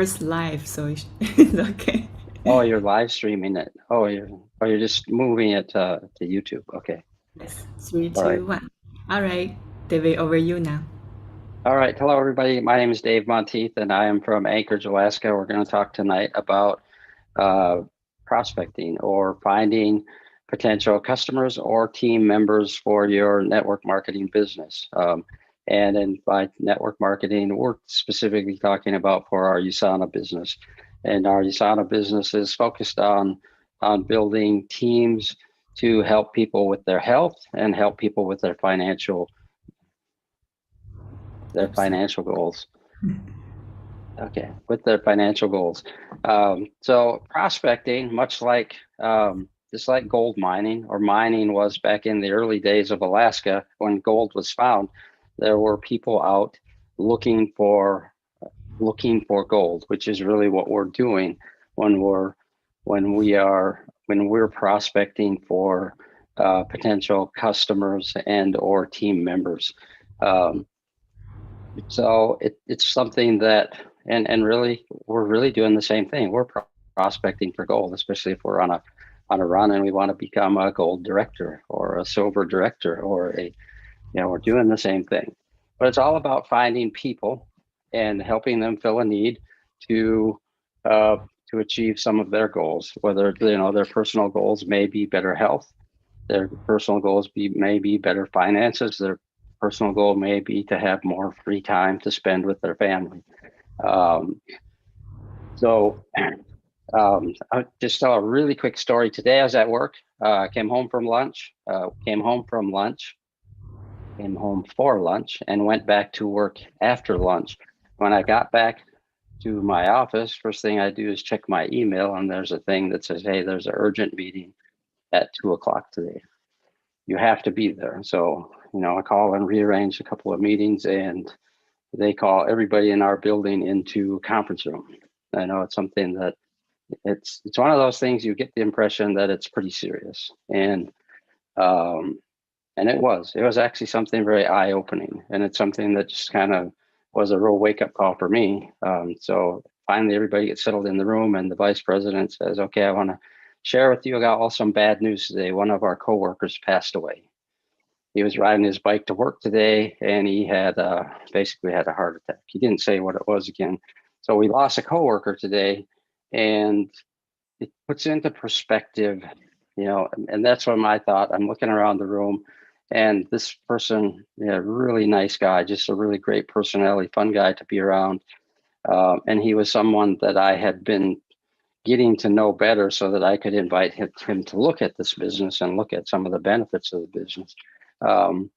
first live, so it's okay. Oh, you're live streaming it. You're just moving it to YouTube. Okay. Yes, three, All right. two, one. All right, David, over you now. All right. Hello, everybody. My name is Dave Monteith, and I am from Anchorage, Alaska. We're going to talk tonight about uh, prospecting or finding potential customers or team members for your network marketing business. And by network marketing, we're specifically talking about for our USANA business. And our USANA business is focused on building teams to help people with their health and help people with their Oops. financial goals. Okay, with their financial goals. So prospecting, much like just like gold mining or mining was back in the early days of Alaska when gold was found, there were people out looking for looking for gold, which is really what we're doing when we're prospecting for potential customers and or team members. Um, so it's something that, and really, we're really doing the same thing. We're prospecting for gold, especially if we're on a run and we want to become a gold director or a silver director or we're doing the same thing. But it's all about finding people and helping them fill a need to uh, to achieve some of their goals. Whether their personal goals may be better health, their personal goals may be better finances, their personal goal may be to have more free time to spend with their family. Um, so I'll just tell a really quick story. Today I was at work, came home for lunch, and went back to work after lunch. When I got back to my office, first thing I do is check my email, and there's a thing that says, "Hey, there's an urgent meeting at 2 o'clock today. You have to be there." So, I call and rearrange a couple of meetings, and they call everybody in our building into a conference room. I know it's something that it's one of those things you get the impression that it's pretty serious, um, and it was actually something very eye opening, and it's something that just kind of was a real wake up call for me. So finally, everybody gets settled in the room, and the vice president says, "Okay, I want to share with you about all some bad news today. One of our coworkers passed away. He was riding his bike to work today, and he had basically had a heart attack. He didn't say what it was again. So we lost a coworker today, and it puts into perspective, and that's what my thought. I'm looking around the room, and this person, really nice guy, just a really great personality, fun guy to be around. And he was someone that I had been getting to know better so that I could invite him to look at this business and look at some of the benefits of the business. Um,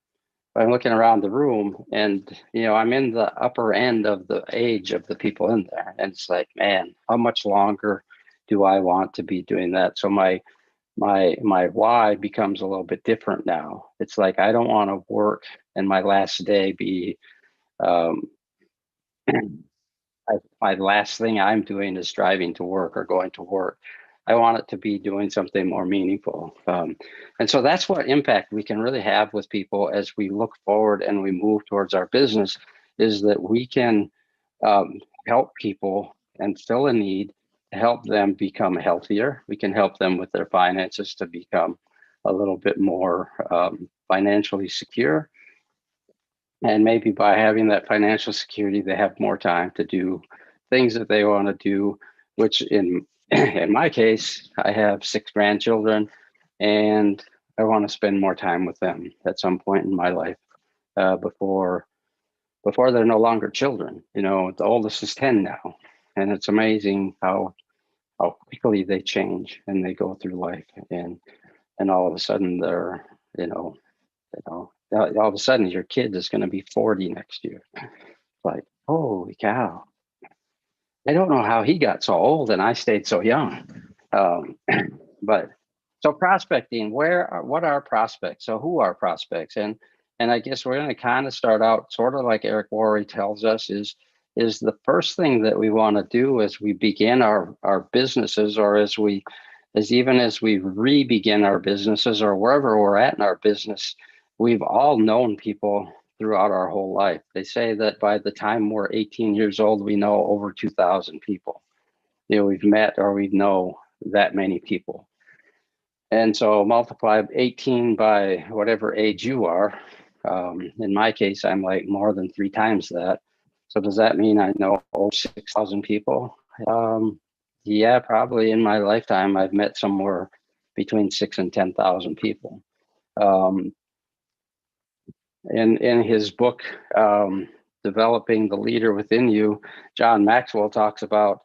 I'm looking around the room, and I'm in the upper end of the age of the people in there, and it's like, man, how much longer do I want to be doing that? So my why becomes a little bit different now. It's like I don't want to work and my last day be um, my last thing I'm doing is driving to work or going to work. I want it to be doing something more meaningful. And so that's what impact we can really have with people as we look forward and we move towards our business is that we can help people and fill a need to help them become healthier. We can help them with their finances to become a little bit more financially secure, and maybe by having that financial security, they have more time to do things that they want to do, which in my case, I have 6 grandchildren, and I want to spend more time with them at some point in my life before they're no longer children. The oldest is 10 now, and it's amazing how quickly they change and they go through life, and all of a sudden they're you know all of a sudden your kid is going to be 40 next year. Like, holy cow. I don't know how he got so old and I stayed so young. Um, but so prospecting, what are prospects? So who are prospects? And I guess we're going to kind of start out sort of like Eric Worre tells us is the first thing that we want to do as we begin our businesses, or as we re-begin our businesses, or wherever we're at in our business. We've all known people throughout our whole life. They say that by the time we're 18 years old, we know over 2,000 people. We've met or we know that many people. And so multiply 18 by whatever age you are. In my case, I'm like more than 3 times that. So does that mean I know over 6,000 people? Yeah, probably in my lifetime, I've met somewhere between 6 and 10,000 people. In his book, Developing the Leader Within You, John Maxwell talks about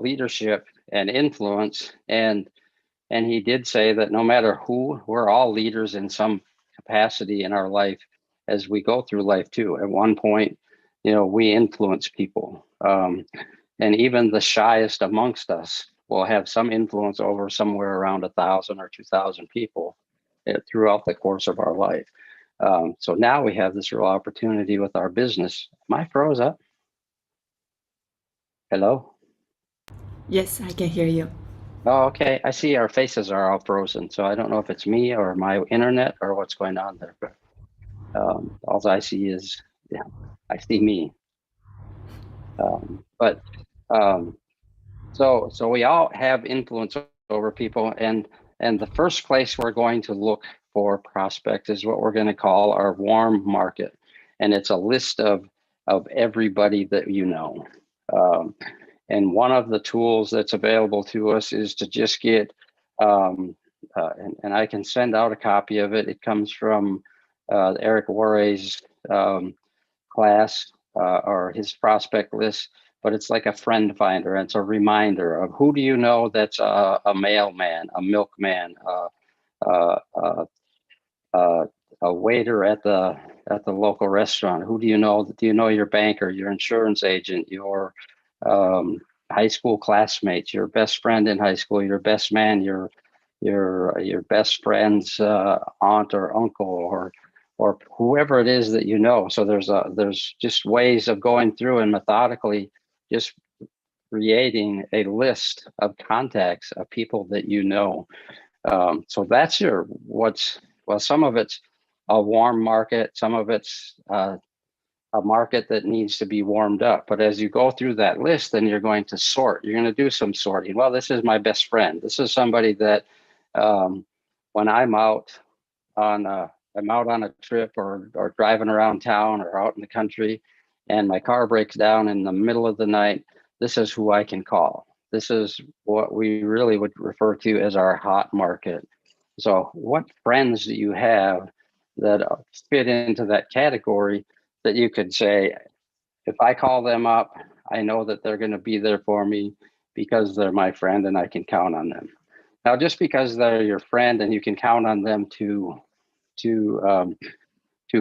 leadership and influence, and he did say that no matter who, we're all leaders in some capacity in our life as we go through life too. At one point, we influence people, and even the shyest amongst us will have some influence over somewhere around 1,000 or 2,000 people throughout the course of our life. So now we have this real opportunity with our business. Am I froze up? Hello? Yes, I can hear you. Oh, okay. I see our faces are all frozen. So I don't know if it's me or my internet or what's going on there. But all I see is, yeah, I see me. So we all have influence over people, and the first place we're going to look for prospects is what we're going to call our warm market, and it's a list of everybody that you know. And one of the tools that's available to us is to just get, and I can send out a copy of it. It comes from Eric Worre's class or his prospect list, but it's like a friend finder. It's a reminder of who do you know that's a mailman, a milkman, a waiter at the local restaurant. Who do you know? Do you know your banker, your insurance agent, your high school classmates, your best friend in high school, your best man, your best friend's aunt or uncle, or whoever it is that you know. So there's just ways of going through and methodically just creating a list of contacts of people that you know. So that's some of it's a warm market, some of it's a market that needs to be warmed up. But as you go through that list, then you're going to sort. You're going to do some sorting. Well, this is my best friend. This is somebody that when I'm out on a trip or driving around town or out in the country, and my car breaks down in the middle of the night, this is who I can call. This is what we really would refer to as our hot market. So what friends do you have that fit into that category that you could say, if I call them up, I know that they're going to be there for me because they're my friend and I can count on them. Now, just because they're your friend and you can count on them to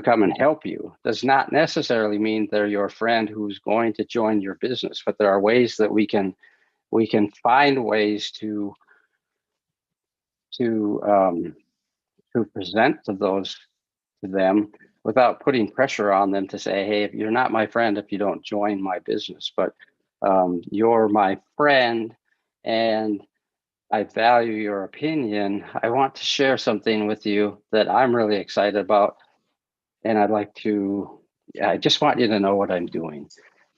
come and help you does not necessarily mean they're your friend who's going to join your business. But there are ways that we can find ways to present to them without putting pressure on them to say, hey, if you're not my friend if you don't join my business, but you're my friend and I value your opinion. I want to share something with you that I'm really excited about. And I just want you to know what I'm doing.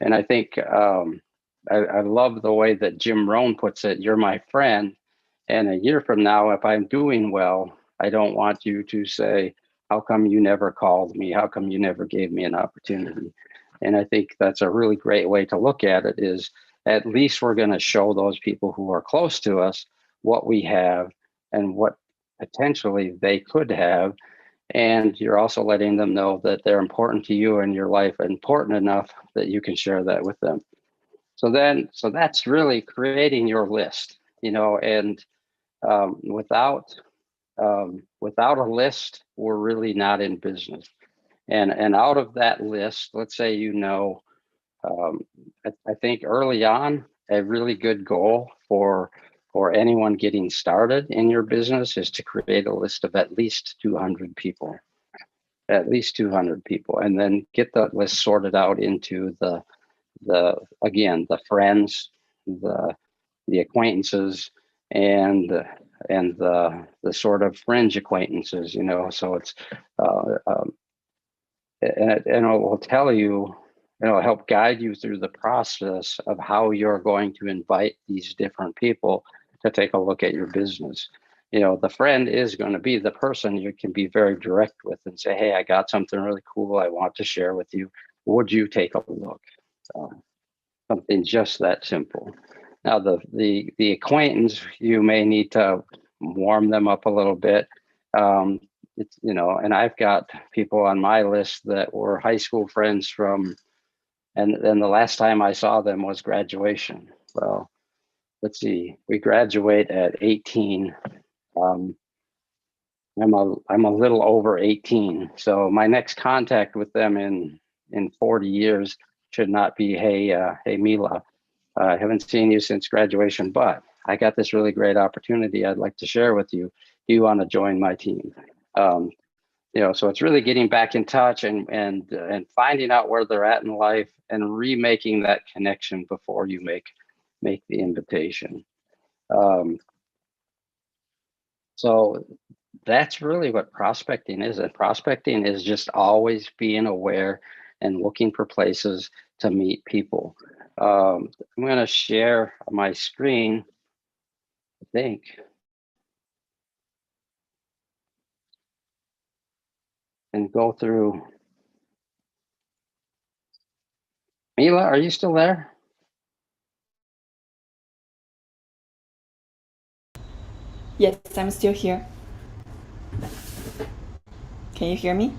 And I think I love the way that Jim Rohn puts it, you're my friend. And a year from now, if I'm doing well, I don't want you to say, how come you never called me? How come you never gave me an opportunity? And I think that's a really great way to look at it, is at least we're going to show those people who are close to us what we have and what potentially they could have. And you're also letting them know that they're important to you in your life, important enough that you can share that with them. So that's really creating your list, and without a list, we're really not in business. And out of that list, let's say, I think early on, a really good goal for anyone getting started in your business is to create a list of at least 200 people, and then get that list sorted out into the friends, the acquaintances, and the sort of fringe acquaintances, so it's and it will tell you, it'll help guide you through the process of how you're going to invite these different people to take a look at your business. The friend is going to be the person you can be very direct with and say, hey, I got something really cool I want to share with you. Would you take a look? Something just that simple. Now, the acquaintance, you may need to warm them up a little bit. It's, and I've got people on my list that were high school friends from, and then the last time I saw them was graduation. Well, let's see, we graduate at 18. I'm a little over 18. So my next contact with them in 40 years should not be, hey, Mila, I haven't seen you since graduation, but I got this really great opportunity I'd like to share with you. Do you want to join my team? So it's really getting back in touch and finding out where they're at in life and remaking that connection before you make the invitation. So that's really what prospecting is. And prospecting is just always being aware and looking for places to meet people. I'm going to share my screen, I think. And go through. Mila, are you still there? Yes, I'm still here. Can you hear me?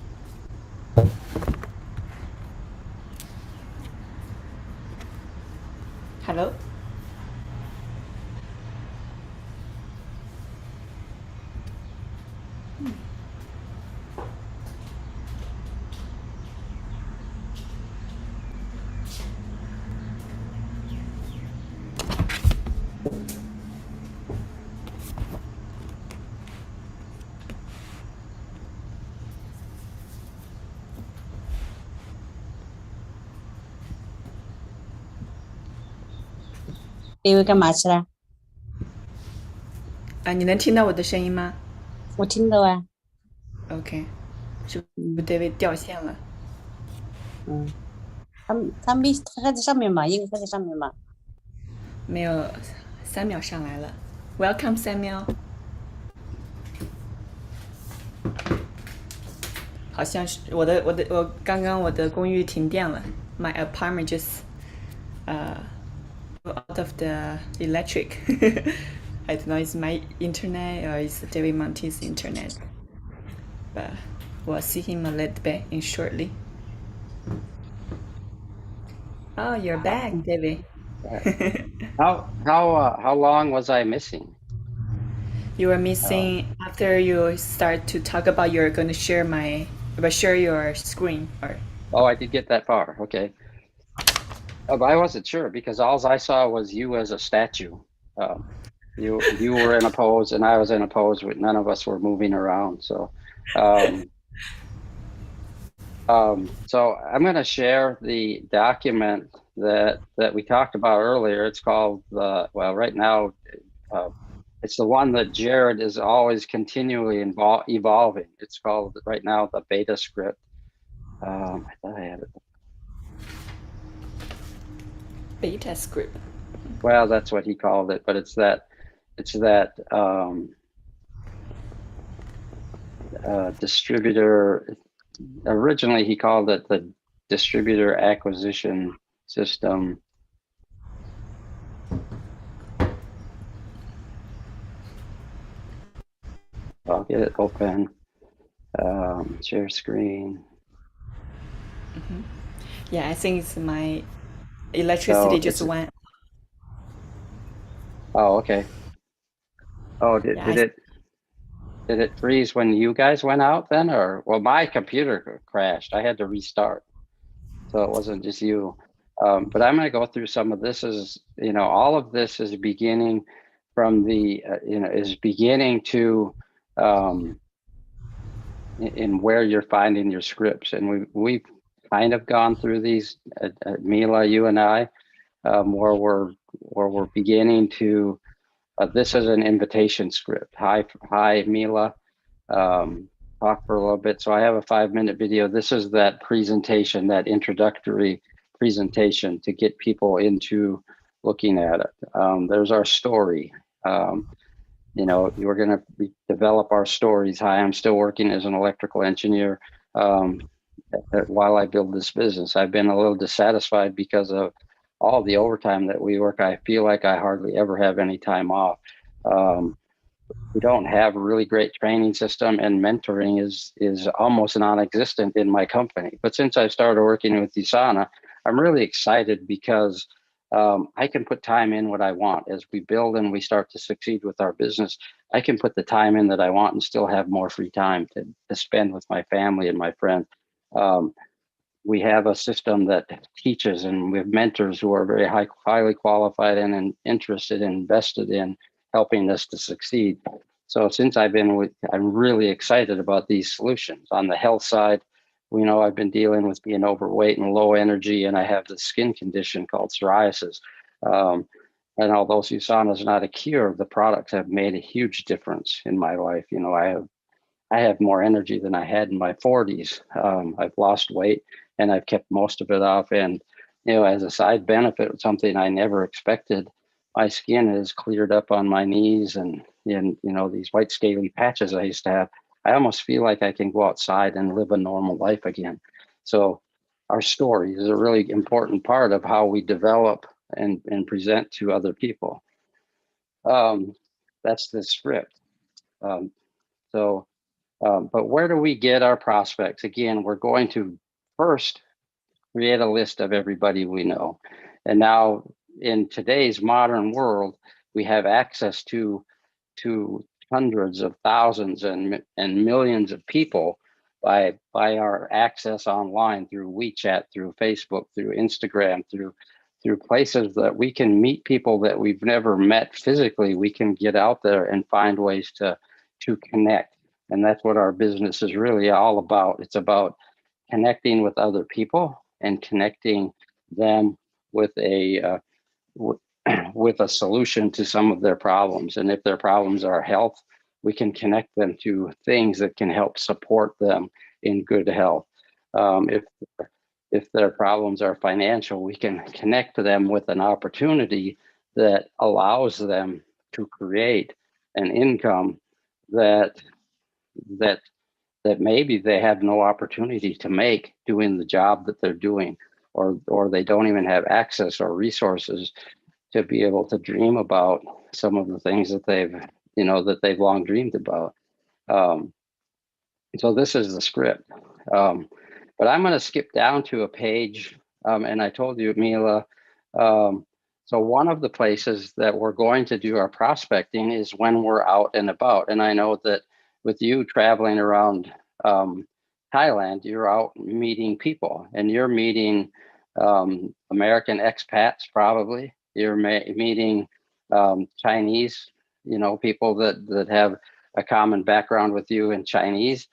Hello? David 干嘛去了？你能听到我的声音吗我听到啊。 ？OK，是不是 David 掉线了？他在上面嘛，应该他在上面嘛。没有，Samuel 上来了。Welcome Samuel。好像是我刚刚我的公寓停电了。My apartment just out of the electric. I don't know it's my internet or it's David Monty's internet. But we'll see him a little bit in shortly. Oh, you're back, David. How long was I missing? You were missing after you start to talk about you're going to share your screen or. Oh, I did get that far. Okay. But I wasn't sure because all I saw was you as a statue. You were in a pose and I was in a pose. None of us were moving around. So, so I'm going to share the document that we talked about earlier. It's called right now, it's the one that Jared is always continually evolving. It's called right now the beta script. I thought I had it. Beta script. Well, that's what he called it, but it's that distributor. Originally, he called it the distributor acquisition system. I'll get it open. Share screen. Mm-hmm. Yeah, I think it's my electricity just went. Oh, okay. Oh, did it freeze when you guys went out then, or well, my computer crashed. I had to restart, so it wasn't just you. But I'm going to go through some of this. All of this is beginning from the is beginning to in where you're finding your scripts, and we've kind of gone through these, Mila, you and I, where we're beginning to. This is an invitation script. Hi, Mila. talk for a little bit. So I have a 5-minute video. This is that presentation, that introductory presentation to get people into looking at it. There's our story. You know, we're going to develop our stories. Hi, I'm still working as an electrical engineer while I build this business. I've been a little dissatisfied because of all the overtime that we work. I feel like I hardly ever have any time off. We don't have a really great training system, and mentoring is almost non-existent in my company. But since I started working with USANA, I'm really excited because I can put time in what I want. As we build and we start to succeed with our business, I can put the time in that I want and still have more free time to spend with my family and my friends. We have a system that teaches, and we have mentors who are very highly qualified and interested and invested in helping us to succeed. So since I've been with, I'm really excited about these solutions. On the health side, we know I've been dealing with being overweight and low energy, and I have this skin condition called psoriasis. And although USANA is not a cure, the products have made a huge difference in my life. You know, I have more energy than I had in my 40s. I've lost weight and I've kept most of it off. And, you know, as a side benefit, something I never expected, my skin is cleared up on my knees and you know, these white scaly patches I used to have. I almost feel like I can go outside and live a normal life again. So our story is a really important part of how we develop and present to other people. That's the script. But where do we get our prospects? Again, we're going to first create a list of everybody we know. And now in today's modern world, we have access to hundreds of thousands and millions of people by our access online through WeChat, through Facebook, through Instagram, through places that we can meet people that we've never met physically. We can get out there and find ways to connect. And that's what our business is really all about. It's about connecting with other people and connecting them with a with a solution to some of their problems. And if their problems are health, we can connect them to things that can help support them in good health. If their problems are financial, we can connect to them with an opportunity that allows them to create an income that maybe they have no opportunity to make doing the job that they're doing, or they don't even have access or resources to be able to dream about some of the things that they've long dreamed about. So this is the script. But I'm going to skip down to a page, and I told you, Mila, so one of the places that we're going to do our prospecting is when we're out and about. And I know that with you traveling around Thailand, you're out meeting people, and you're meeting American expats probably. You're meeting Chinese, you know, people that have a common background with you in Chinese.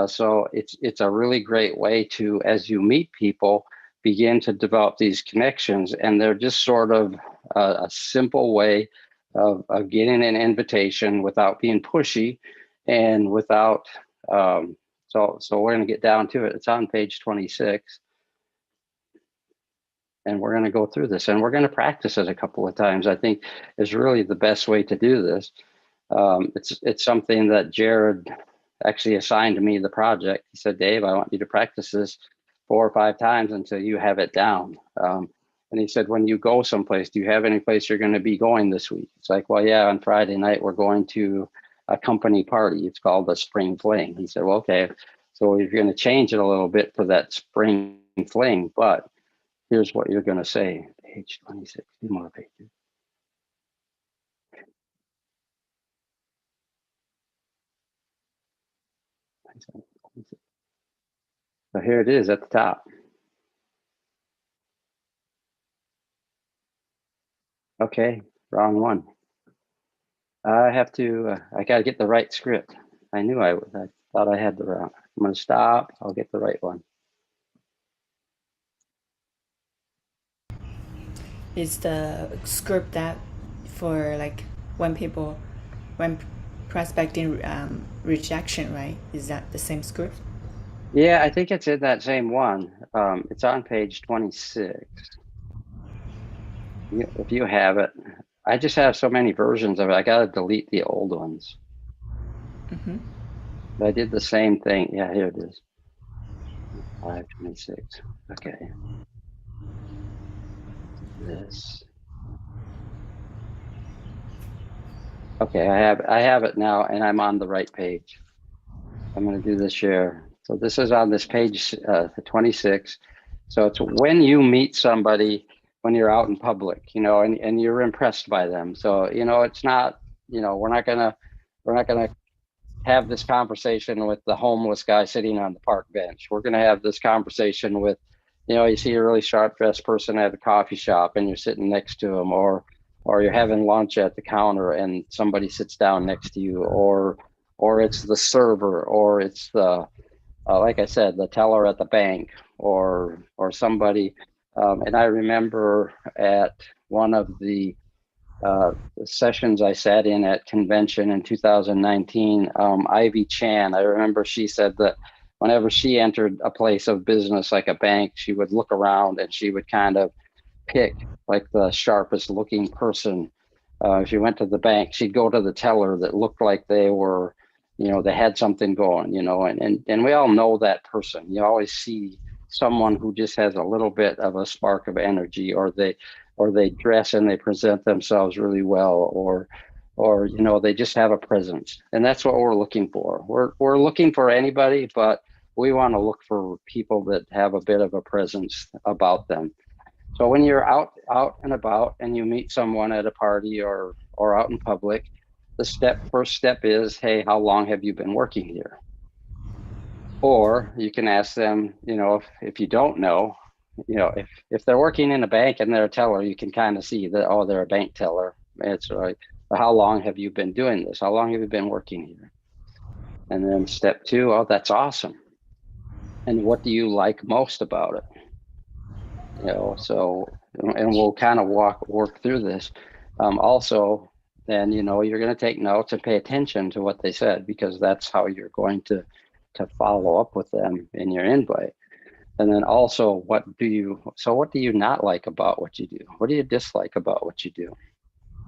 So it's a really great way to, as you meet people, begin to develop these connections. And they're just sort of a simple way of getting an invitation without being pushy and without, so we're going to get down to it. It's on page 26. And we're going to go through this, and we're going to practice it a couple of times. I think is really the best way to do this. It's something that Jared actually assigned me the project. He said, Dave, I want you to practice this 4 or 5 times until you have it down. And he said, when you go someplace, do you have any place you're going to be going this week? It's like, well, yeah, on Friday night, we're going to a company party. It's called the Spring Fling. He said, well, okay, so you're going to change it a little bit for that Spring Fling, but here's what you're going to say. Page 26, 2 more pages. So here it is at the top. Okay, wrong one. I have to, I got to get the right script. I knew I thought I had the wrong. I'm going to stop. I'll get the right one. Is the script that for like when prospecting rejection, right? Is that the same script? Yeah, I think it's in that same one. It's on page 26. If you have it, I just have so many versions of it. I got to delete the old ones. Mm-hmm. But I did the same thing. Yeah, here it is. 526. Okay. This. Okay, I have it now, and I'm on the right page. I'm going to do the share. So this is on this page 26. So it's when you meet somebody when you're out in public, you know, and you're impressed by them. So, you know, it's not, you know, we're not gonna have this conversation with the homeless guy sitting on the park bench. We're gonna have this conversation with, you know, you see a really sharp dressed person at a coffee shop and you're sitting next to them, or you're having lunch at the counter and somebody sits down next to you, or it's the server, or it's the like I said, the teller at the bank, or somebody. And I remember at one of the sessions I sat in at convention in 2019, Ivy Chan, I remember she said that whenever she entered a place of business like a bank, she would look around and she would kind of pick like the sharpest looking person. If she went to the bank, she'd go to the teller that looked like they were, you know, they had something going, you know, and we all know that person. You always see someone who just has a little bit of a spark of energy, or they dress and they present themselves really well, or you know, they just have a presence. And that's what we're looking for. We're looking for anybody, but we want to look for people that have a bit of a presence about them. So when you're out and about and you meet someone at a party or out in public, the first step is, hey, how long have you been working here? Or you can ask them, you know, if you don't know, you know, if they're working in a bank and they're a teller, you can kind of see that, oh, they're a bank teller. It's right. How long have you been doing this? How long have you been working here? And then step two, oh, that's awesome. And what do you like most about it? You know, so, and we'll kind of work through this. Also, then, you know, you're going to take notes and pay attention to what they said, because that's how you're going to follow up with them in your invite. And then also, what do you not like about what you do? What do you dislike about what you do?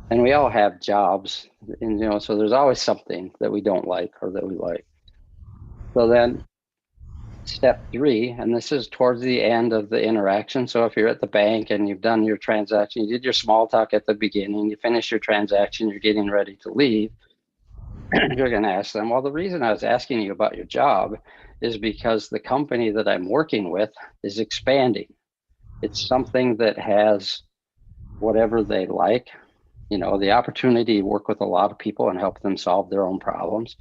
And we all have jobs, and, you know, so there's always something that we don't like or that we like. So then step three, and this is towards the end of the interaction. So if you're at the bank and you've done your transaction, you did your small talk at the beginning, you finish your transaction, you're getting ready to leave, you're going to ask them, well, the reason I was asking you about your job is because the company that I'm working with is expanding. It's something that has whatever they like, you know, the opportunity to work with a lot of people and help them solve their own problems,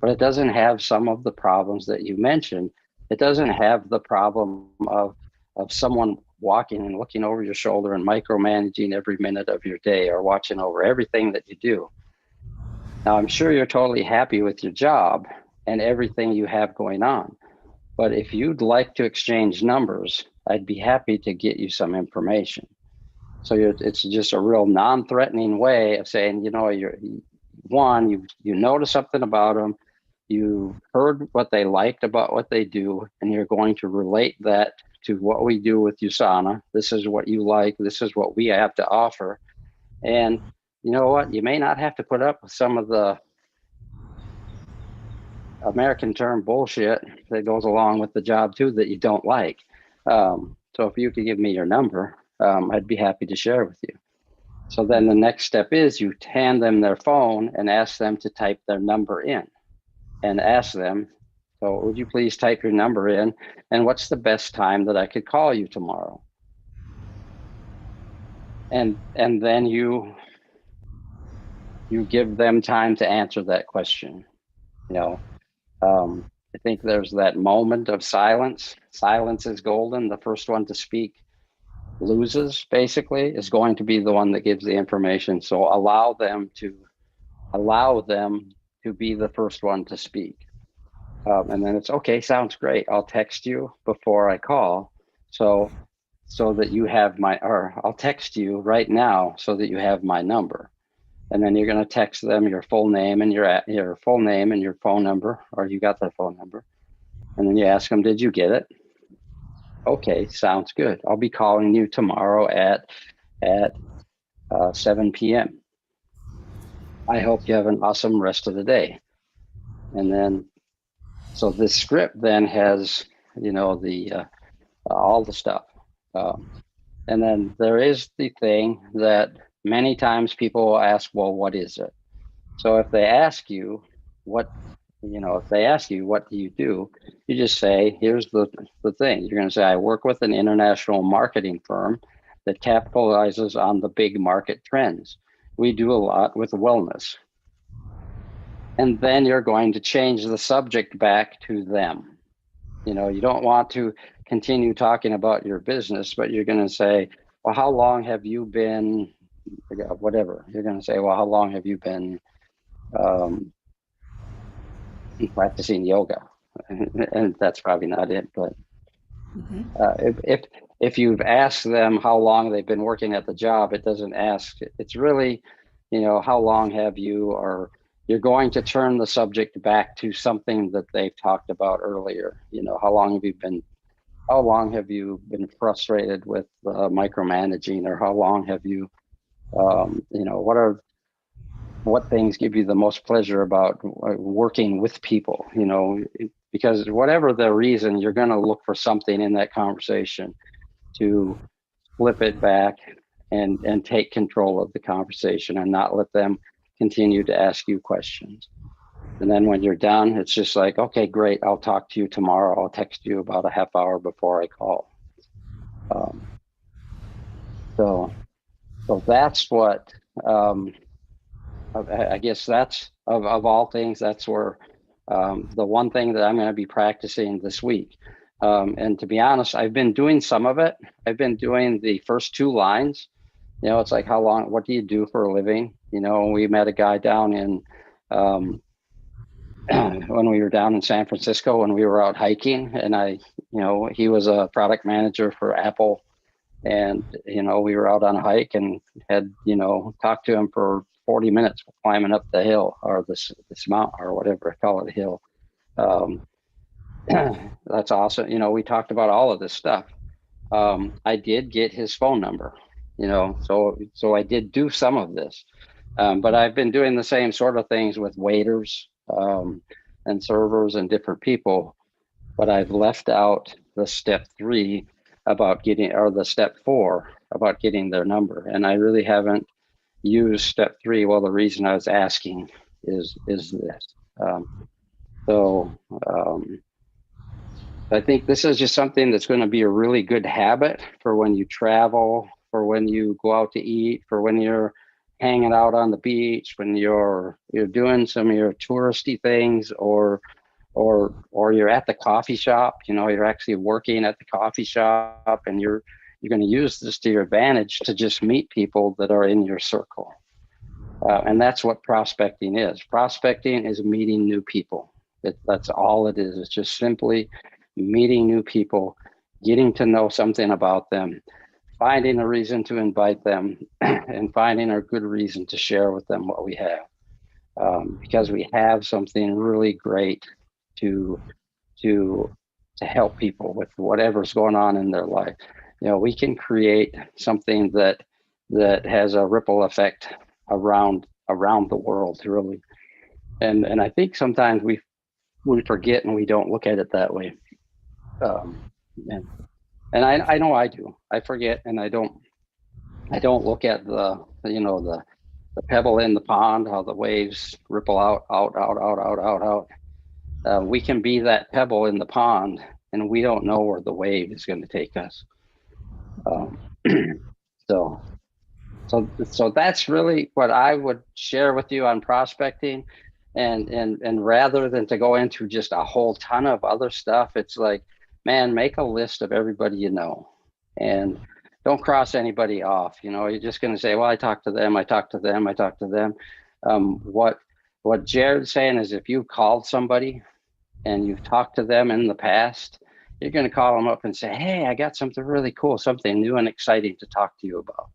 but it doesn't have some of the problems that you mentioned. It doesn't have the problem of someone walking and looking over your shoulder and micromanaging every minute of your day or watching over everything that you do. Now, I'm sure you're totally happy with your job and everything you have going on, but if you'd like to exchange numbers, I'd be happy to get you some information. So it's just a real non-threatening way of saying, you know, you notice something about them, you heard what they liked about what they do, and you're going to relate that to what we do with USANA. This is what you like. This is what we have to offer. And you know what? You may not have to put up with some of the American term bullshit that goes along with the job too that you don't like. So if you could give me your number, I'd be happy to share with you. So then the next step is you hand them their phone and ask them to type their number in, and ask them, so would you please type your number in, and what's the best time that I could call you tomorrow? And then you give them time to answer that question. You know, I think there's that moment of silence. Silence is golden. The first one to speak loses, basically, is going to be the one that gives the information. So allow them to be the first one to speak. And then it's okay, sounds great. I'll text you before I call. So that you have or I'll text you right now so that you have my number. And then you're going to text them your full name and your full name and your phone number, or you got their phone number. And then you ask them, did you get it? Okay, sounds good. I'll be calling you tomorrow at 7 p.m. I hope you have an awesome rest of the day. And then, so this script then has, the all the stuff. And then there is the thing that many times people will ask, well, what is it? So if they ask you what do you do? You just say, here's the thing. You're going to say, I work with an international marketing firm that capitalizes on the big market trends. We do a lot with wellness. And then you're going to change the subject back to them. You don't want to continue talking about your business, but you're going to say, well, how long have you been, whatever. You're going to say, well, how long have you been practicing yoga? And that's probably not it, but if you've asked them how long they've been working at the job, it doesn't ask. It's really, how long have you, or you're going to turn the subject back to something that they've talked about earlier. How long have you been frustrated with micromanaging, or how long have you, what things give you the most pleasure about working with people, because whatever the reason, you're going to look for something in that conversation to flip it back and take control of the conversation and not let them continue to ask you questions. And then when you're done, it's just like, okay, great. I'll talk to you tomorrow. I'll text you about a half hour before I call. So that's what, I guess that's of all things, that's where the one thing that I'm going to be practicing this week. And to be honest, I've been doing some of it. I've been doing the first 2 lines. It's like, how long, what do you do for a living? We met a guy down in, when we were down in San Francisco, when we were out hiking, and he was a product manager for Apple. And, we were out on a hike and had, talked to him for 40 minutes climbing up the hill, or this mountain, or whatever I call it, a hill. That's awesome. We talked about all of this stuff. I did get his phone number, so I did do some of this, but I've been doing the same sort of things with waiters and servers and different people, but I've left out the step 3 about getting, or the step 4 about getting their number. And I really haven't used step 3. Well, the reason I was asking is this. I think this is just something that's going to be a really good habit for when you travel, for when you go out to eat, for when you're hanging out on the beach, when you're doing some of your touristy things, or you're at the coffee shop. You're actually working at the coffee shop, and you're going to use this to your advantage to just meet people that are in your circle. And that's what prospecting is. Prospecting is meeting new people. That's all it is. It's just simply meeting new people, getting to know something about them, finding a reason to invite them, and finding a good reason to share with them what we have. Because we have something really great to help people with whatever's going on in their life. We can create something that has a ripple effect around the world, really. And I think sometimes we forget, and we don't look at it that way. And I know I do. I forget, and I don't look at the pebble in the pond, how the waves ripple out. We can be that pebble in the pond, and we don't know where the wave is going to take us. So that's really what I would share with you on prospecting. And rather than to go into just a whole ton of other stuff, it's like, man, make a list of everybody you know, and don't cross anybody off. You're just going to say, well, I talked to them. What Jared's saying is, if you've called somebody and you've talked to them in the past, you're going to call them up and say, hey, I got something really cool, something new and exciting to talk to you about.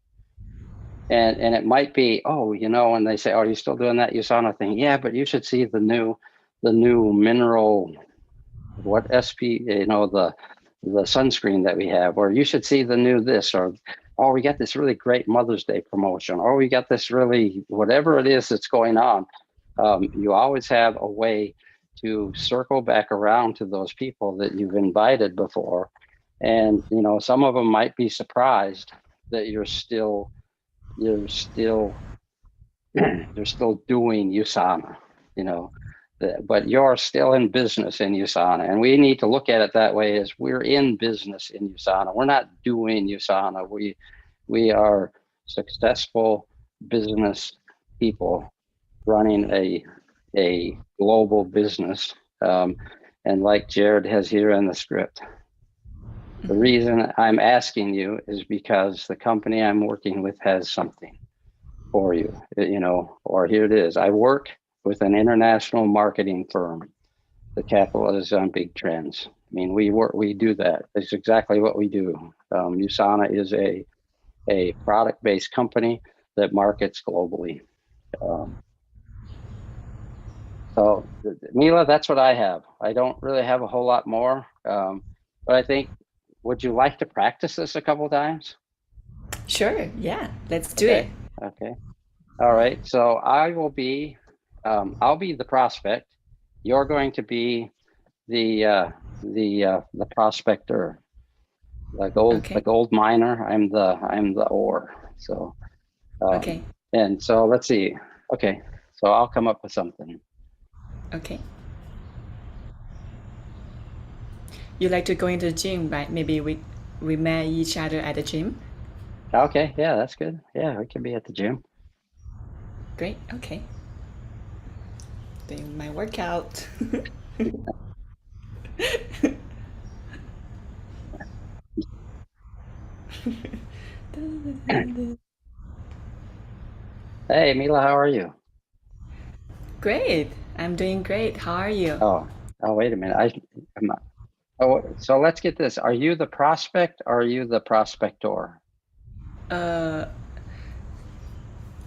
And it might be, oh, when they say, oh, are you still doing that USANA thing? Yeah, but you should see the new mineral, what SP, the sunscreen that we have, or you should see the new this, or oh, we got this really great Mother's Day promotion, or we got this really, whatever it is that's going on. You always have a way to circle back around to those people that you've invited before. And, some of them might be surprised that you're still doing USANA, but you're still in business in USANA. And we need to look at it that way, as we're in business in USANA. We're not doing USANA. We are successful business people running a global business. And like Jared has here in the script, the reason I'm asking you is because the company I'm working with has something for you, or here it is. I work with an international marketing firm that capitalizes on big trends. I mean, we do that. It's exactly what we do. USANA is a product-based company that markets globally. So Mila, that's what I have. I don't really have a whole lot more, but I think, would you like to practice this a couple times? Sure, yeah, let's do it. Okay. All right. So I will be, I'll be the prospect. You're going to be the prospector, the gold miner. I'm the ore. So, Okay. And so let's see. Okay. So I'll come up with something. Okay. You like to go into the gym, right? Maybe we met each other at the gym. Okay. Yeah, that's good. Yeah, we can be at the gym. Great. Okay. Doing my workout. Hey, Mila, how are you? Great. I'm doing great. How are you? Oh, wait a minute. I'm not. Oh, so let's get this. Are you the prospect or are you the prospector?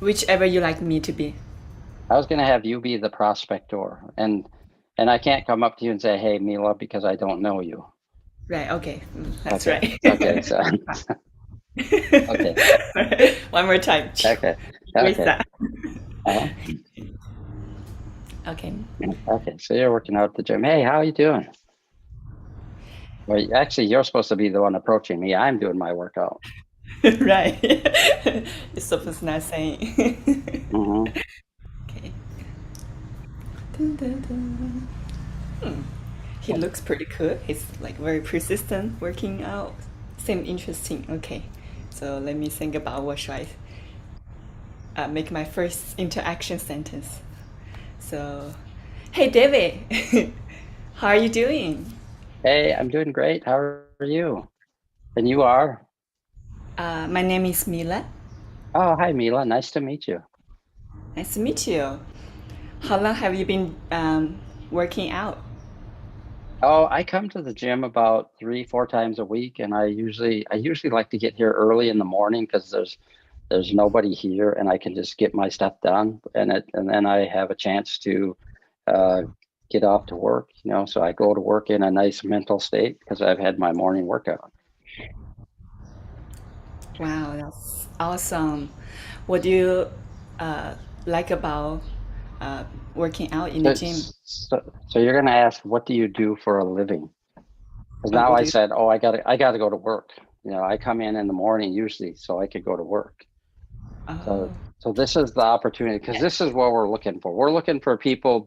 Whichever you like me to be. I was going to have you be the prospector, and I can't come up to you and say, "Hey, Mila," because I don't know you. Right. Okay. That's Okay. right. Okay. So. Okay. One more time. Okay. Erase Okay. that. Uh-huh. Okay. Okay. So you're working out at the gym. Hey, how are you doing? Well, actually, you're supposed to be the one approaching me. I'm doing my workout. Right. You're supposed to not saying. Mm-hmm. Okay. Dun, dun, dun. He looks pretty good. He's like very persistent working out. Seem interesting. Okay. So let me think about what should I make my first interaction sentence. So, hey David, how are you doing? Hey, I'm doing great. How are you? And you are? My name is Mila. Oh, hi, Mila. Nice to meet you. Nice to meet you. How long have you been working out? Oh, I come to the gym about 3, 4 times a week, and I usually like to get here early in the morning because there's nobody here, and I can just get my stuff done, and then I have a chance to get off to work. So I go to work in a nice mental state because I've had my morning workout. Wow, that's awesome. What do you like about working out in the gym? So you're gonna ask, what do you do for a living? Because now What I do you- said, oh, I gotta go to work. I come in the morning usually so I could go to work. Oh, So this is the opportunity, because this is what we're looking for. We're looking for people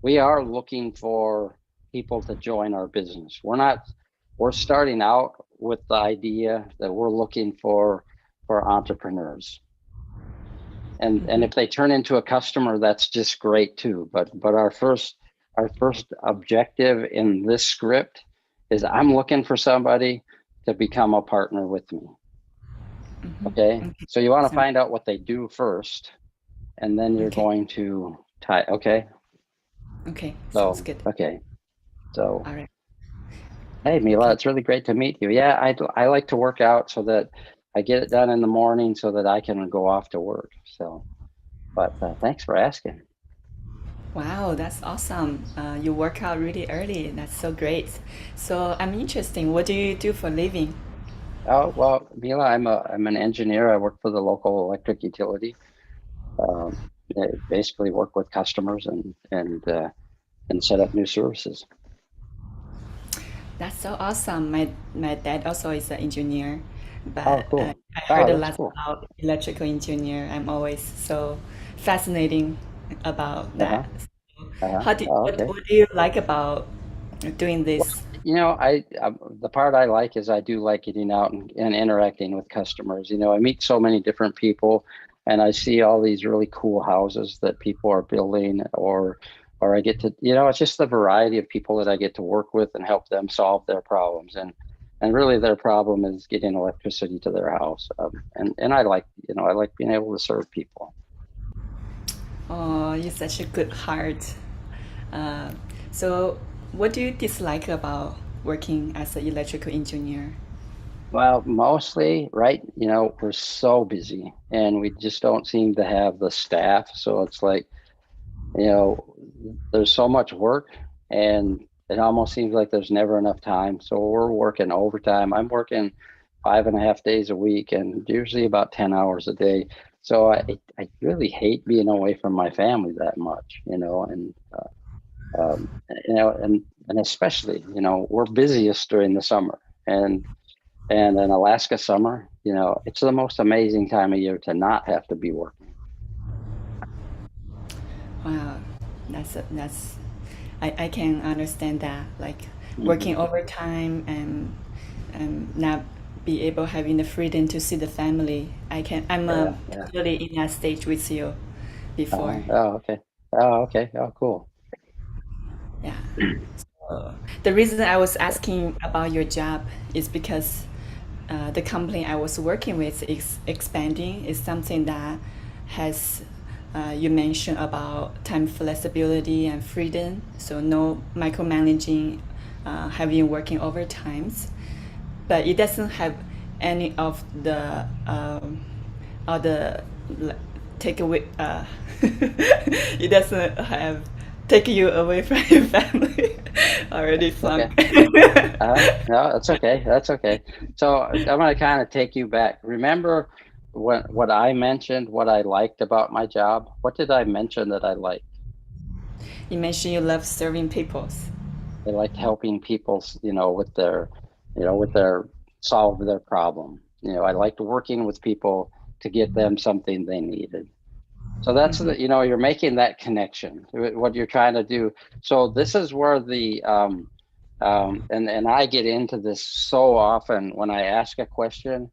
we are looking for people to join our business. We're starting out with the idea that we're looking for entrepreneurs. And if they turn into a customer, that's just great too. But our first objective in this script is, I'm looking for somebody to become a partner with me. Okay. So you want to find out what they do first, and then you're Okay. going to tie. Okay. Okay, So, sounds good. okay. So, All right. hey, Mila, it's really great to meet you. Yeah, I like to work out so that I get it done in the morning so that I can go off to work. So, but thanks for asking. Wow, that's awesome. You work out really early. That's so great. So I'm interested. What do you do for a living? Oh, well, Mila, I'm an engineer. I work for the local electric utility. I basically work with customers and set up new services. That's so awesome. My dad also is an engineer, Oh, but cool. I heard Oh, a that's lot cool. about electrical engineer. I'm always so fascinating about Uh-huh. that. Uh-huh. Oh, okay. What do you like about doing Well, this? the part I like is I do like getting out and interacting with customers. I meet so many different people, and I see all these really cool houses that people are building, or I get to, it's just the variety of people that I get to work with and help them solve their problems. And really their problem is getting electricity to their house. And I like being able to serve people. Oh, you're such a good heart. Uh, so, what do you dislike about working as an electrical engineer? Well, mostly, right? We're so busy and we just don't seem to have the staff. So it's like, you know, there's so much work and it almost seems like there's never enough time. So we're working overtime. I'm working 5.5 days a week and usually about 10 hours a day. So I really hate being away from my family that much, um, and especially, we're busiest during the summer. And in Alaska summer, it's the most amazing time of year to not have to be working. Wow, that's I can understand that. Like Hmm. working overtime and not be able having the freedom to see the family. I'm Yeah, yeah. totally in that stage with you before. Oh, okay. Oh, okay. Oh, cool. Yeah. The reason I was asking about your job is because the company I was working with is expanding. Is something that has you mentioned about time flexibility and freedom. So no micromanaging, having working overtimes, but it doesn't have any of the other take away. It doesn't have take you away from your family. Already It's okay. flunk. No, that's okay. That's okay. So I'm going to kind of take you back. Remember what I mentioned, what I liked about my job? What did I mention that I liked? You mentioned you love serving peoples. I liked helping people, with their solve their problem. I liked working with people to get them something they needed. So that's Hmm. you're making that connection, what you're trying to do. So this is where and I get into this so often when I ask a question,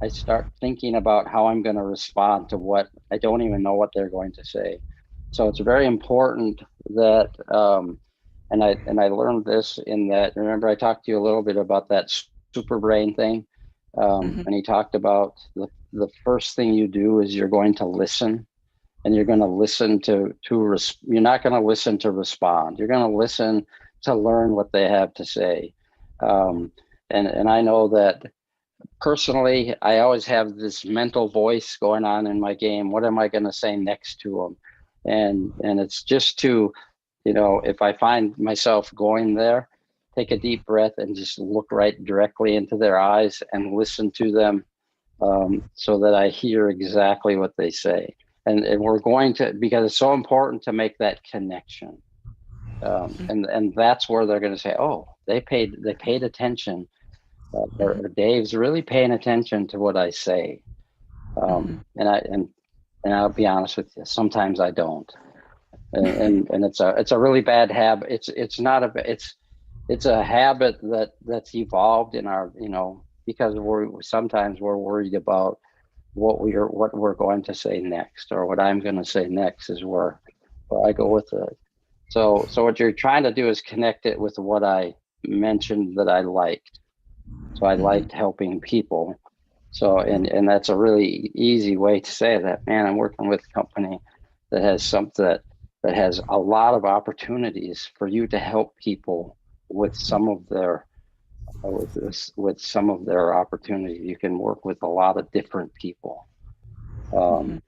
I start thinking about how I'm going to respond to what I don't even know what they're going to say. So it's very important that, and I learned this in that. Remember, I talked to you a little bit about that super brain thing, Hmm. and he talked about the first thing you do is you're going to listen, and you're going to listen you're not going to listen to respond. You're going to listen to learn what they have to say. Um, and I know that personally, I always have this mental voice going on in my game. What am I going to say next to them? And it's just to, if I find myself going there, take a deep breath and just look right directly into their eyes and listen to them, so that I hear exactly what they say. And we're going to, because it's so important to make that connection. And that's where they're going to say, oh, they paid attention, or Dave's really paying attention to what I say. Hmm. And I'll be honest with you, sometimes I don't. And it's a really bad habit. It's not a it's a habit that's evolved in our, because sometimes we're worried about what we're going to say next, or what I'm going to say next is where I go with it. So what you're trying to do is connect it with what I mentioned that I liked. So I Hmm. liked helping people. So and that's a really easy way to say that, man, I'm working with a company that has something that has a lot of opportunities for you to help people with some of their with some of their opportunities. You can work with a lot of different people, and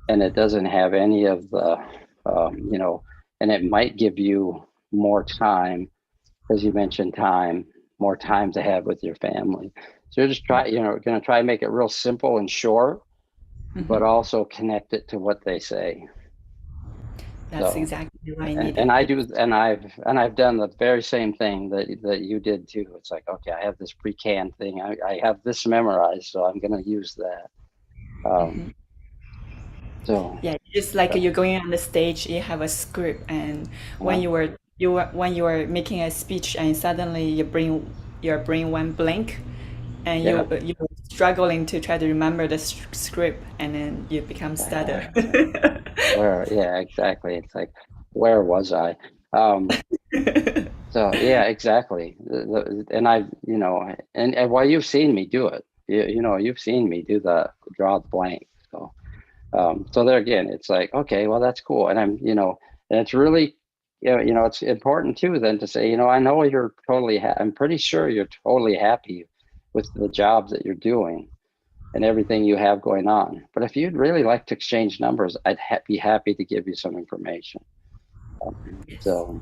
it doesn't have any of the, and it might give you more time, as you mentioned, more time to have with your family. So you're just going to try and make it real simple and short, but also connect it to what they say. That's So, exactly what I needed. and I do, and I've done the very same thing that you did too. It's like, okay, I have this pre-canned thing. I have this memorized, so I'm going to use that. So Yeah, just like you're going on the stage, you have a script, and when when you were making a speech, and suddenly your brain went blank, and you're struggling to try to remember the script, and then you become stutter. yeah, exactly. It's like, where was I? So yeah, exactly. And I, and while you've seen me do it, you've seen me do the draw the blank. So, so there again, it's like, okay, well, that's cool. And and it's really, it's important too, then to say, I know you're totally, I'm pretty sure you're totally happy with the jobs that you're doing and everything you have going on. But if you'd really like to exchange numbers, I'd be happy to give you some information. So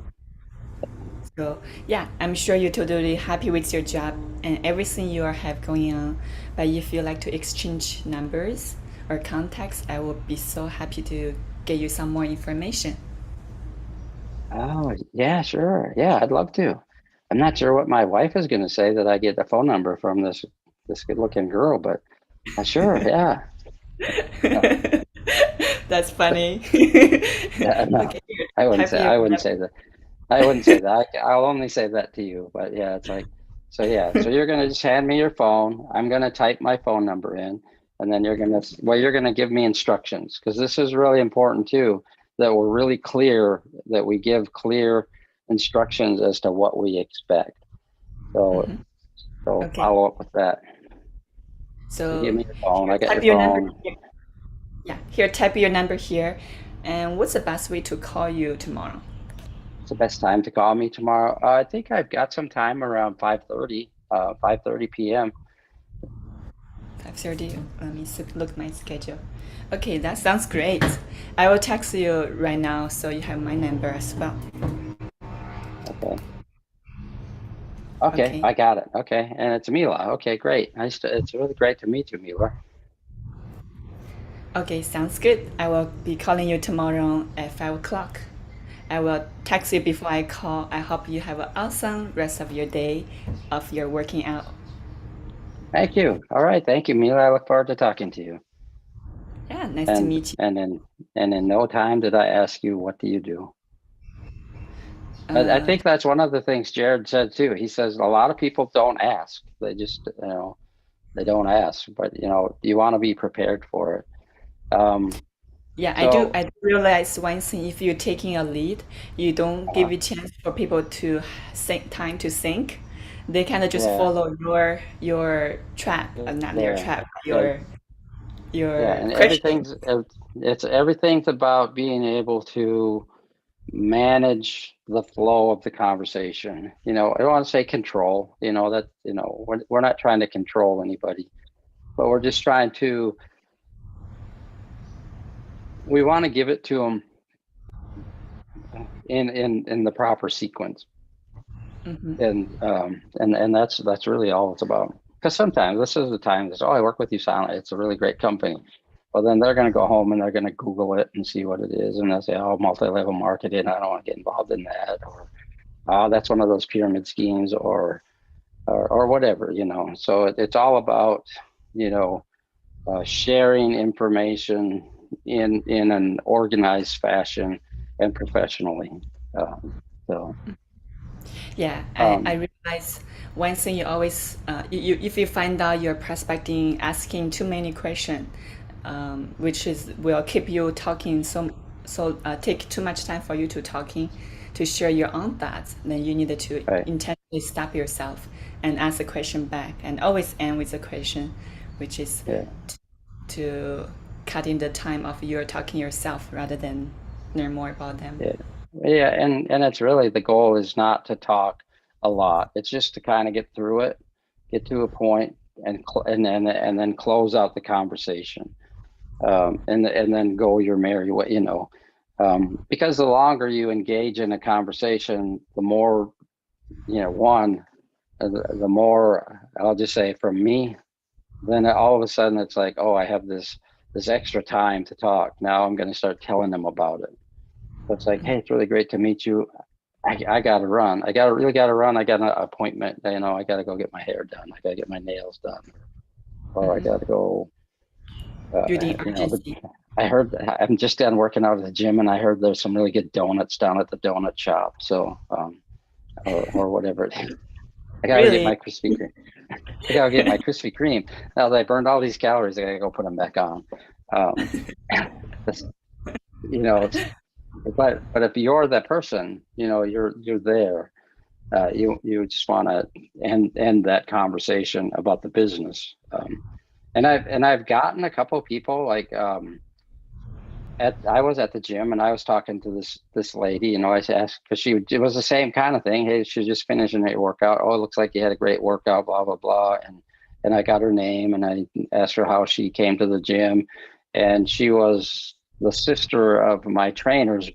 So yeah, I'm sure you're totally happy with your job and everything you have going on. But if you like to exchange numbers or contacts, I will be so happy to get you some more information. oh, yeah, sure. Yeah, I'd love to. I'm not sure what my wife is going to say that I get a phone number from this good-looking girl, but sure, yeah. That's funny. Yeah, no, Okay, I wouldn't type say your I wouldn't say that. I wouldn't say that. I'll only say that to you. But yeah, it's like, so yeah. So you're gonna just hand me your phone. I'm gonna type my phone number in, and then you're gonna give me instructions, because this is really important too, that we're really clear, that we give clear instructions as to what we expect. So so Okay. follow up with that. So give So me your phone. I got type your your number phone. here. Yeah, here, type your number here. And what's the best way to call you tomorrow? It's the best time to call me tomorrow. I think I've got some time around 5:30, 5:30 p.m. 5:30. Let me look my schedule. Okay, that sounds great. I will text you right now so you have my number as well. Okay. Okay. I got it. Okay, and it's Mila. Okay, great. It's really great to meet you, Mila. Okay, sounds good. I will be calling you tomorrow at 5 o'clock. I will text you before I call. I hope you have an awesome rest of your day of your working out. Thank you. All right, thank you, Mila. I look forward to talking to you. Yeah, nice to meet you. And in no time did I ask you, what do you do? I think that's one of the things Jared said too. He says a lot of people don't ask. They just, they don't ask. But you want to be prepared for it. Yeah, So, I do realize one thing. If you're taking a lead, you don't give a chance for people to think time to think. They kind of just yeah, follow your trap, not their yeah, trap, yeah, yeah. your And question. everything's about being able to manage the flow of the conversation. I don't want to say control, we're not trying to control anybody, but we're just trying to, we want to give it to them in the proper sequence. And that's really all it's about. Because sometimes this is the time that, oh, I work with you silent. It's a really great company. Well, then they're going to go home and they're going to Google it and see what it is. And they'll say, oh, multi-level marketing. I don't want to get involved in that. Or, oh, that's one of those pyramid schemes, or whatever, So it's all about, sharing information in an organized fashion and professionally. So Yeah, I realize one thing you always, if you find out you're prospecting asking too many questions, which will keep you talking take too much time for you to talking to share your own thoughts, then you need to right. intentionally stop yourself and ask a question back, and always end with a question, which is to cut in the time of your talking yourself rather than learn more about them. Yeah, and it's really, the goal is not to talk a lot. It's just to kind of get through it get to a point, and then close out the conversation, and then go your merry way. Because the longer you engage in a conversation, the more, the more, I'll just say, from me, then all of a sudden it's like, oh, I have this extra time to talk. Now I'm going to start telling them about it. So it's like, hey, it's really great to meet you. I got to run. I really got to run. I got an appointment. I got to go get my hair done. I got to get my nails done, or I got to go. Beauty But urgency. I heard, I'm just done working out at the gym, and I heard there's some really good donuts down at the donut shop. So, or whatever it is. I gotta get my Krispy Kreme. I gotta get my Krispy Kreme. Now that I burned all these calories, I gotta go put them back on. But if you're that person, you're there. You just want to end that conversation about the business. And I've gotten a couple of people like I was at the gym and I was talking to this lady. I asked because it was the same kind of thing. Hey, she's just finishing a workout. Oh, it looks like you had a great workout. Blah blah blah. And I got her name and I asked her how she came to the gym, and she was the sister of my trainer's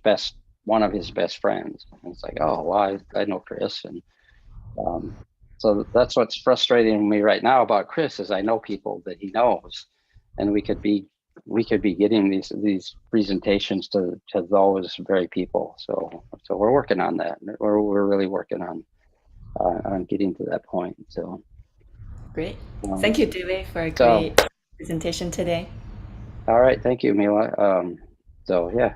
one of his best friends. And it's like, oh, well, I know Chris, and so that's what's frustrating me right now about Chris is I know people that he knows, and we could be getting these presentations to those very people. So we're working on that. We're really working on getting to that point. So Great. Thank you, David, for a great presentation today. All right. Thank you, Mila. So yeah.